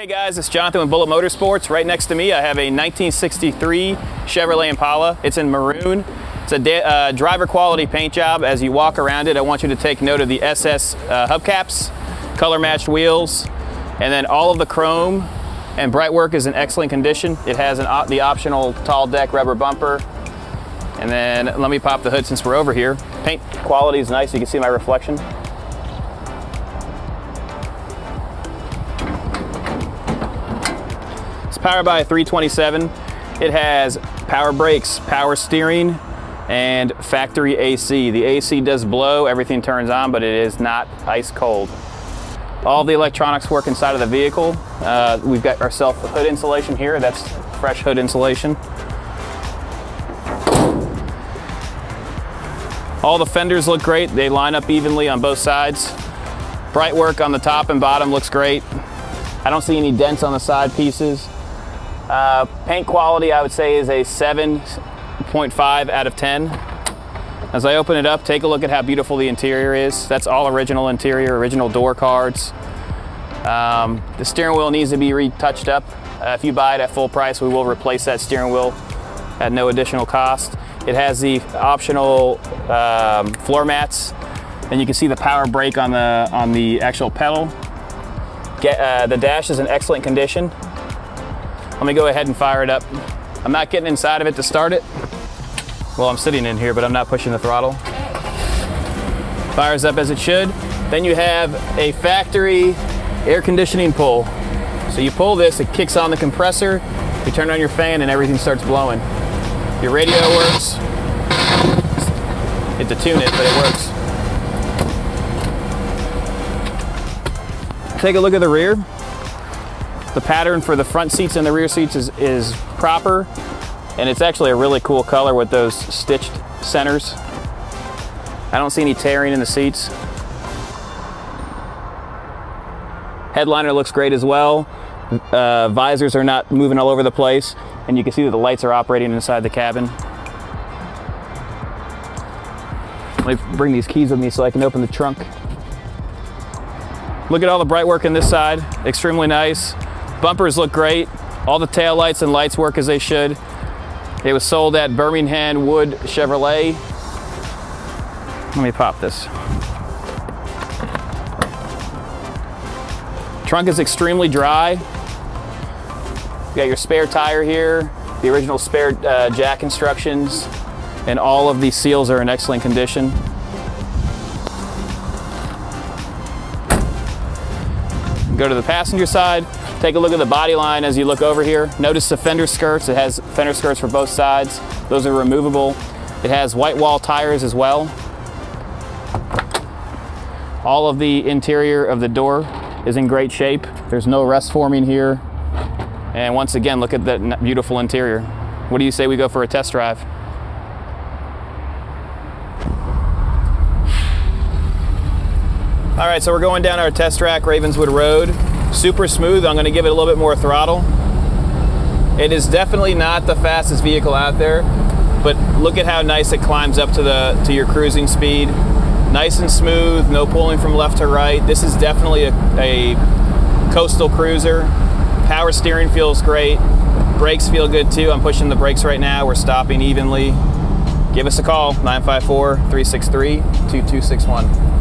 Hey guys, it's Jonathan with Bullet Motorsports. Right next to me I have a 1963 Chevrolet Impala. It's in maroon. It's a driver quality paint job. As you walk around it, I want you to take note of the SS hubcaps, color matched wheels, and then all of the chrome and bright work is in excellent condition. It has the optional tall deck rubber bumper. And then let me pop the hood since we're over here. Paint quality is nice. You can see my reflection. It's powered by a 327. It has power brakes, power steering, and factory AC. The AC does blow, everything turns on, but it is not ice cold. All the electronics work inside of the vehicle. We've got ourselves hood insulation here. That's fresh hood insulation. All the fenders look great. They line up evenly on both sides. Bright work on the top and bottom looks great. I don't see any dents on the side pieces. Paint quality, I would say, is a 7.5 out of 10. As I open it up, take a look at how beautiful the interior is. That's all original interior, original door cards. The steering wheel needs to be retouched up. If you buy it at full price, we will replace that steering wheel at no additional cost. It has the optional floor mats, and you can see the power brake on the actual pedal. The dash is in excellent condition. Let me go ahead and fire it up. I'm not getting inside of it to start it. Well, I'm sitting in here, but I'm not pushing the throttle. Fires up as it should. Then you have a factory air conditioning pull. So you pull this, it kicks on the compressor, you turn on your fan, and everything starts blowing. Your radio works. You have to tune it, but it works. Take a look at the rear. The pattern for the front seats and the rear seats is proper, and it's actually a really cool color with those stitched centers. I don't see any tearing in the seats. Headliner looks great as well. Visors are not moving all over the place, and you can see that the lights are operating inside the cabin. Let me bring these keys with me so I can open the trunk. Look at all the bright work on this side, extremely nice. Bumpers look great. All the tail lights and lights work as they should. It was sold at Birmingham Wood Chevrolet. Let me pop this. Trunk is extremely dry. You got your spare tire here, the original spare jack instructions, and all of these seals are in excellent condition. Go to the passenger side, take a look at the body line as you look over here. Notice the fender skirts. It has fender skirts for both sides. Those are removable. It has white wall tires as well. All of the interior of the door is in great shape. There's no rust forming here. And once again, look at that beautiful interior. What do you say we go for a test drive? All right, so we're going down our test track, Ravenswood Road. Super smooth. I'm going to give it a little bit more throttle. It is definitely not the fastest vehicle out there, but look at how nice it climbs up to your cruising speed. Nice and smooth, no pulling from left to right. This is definitely a coastal cruiser. Power steering feels great. Brakes feel good too. I'm pushing the brakes right now. We're stopping evenly. Give us a call, 954-363-2261.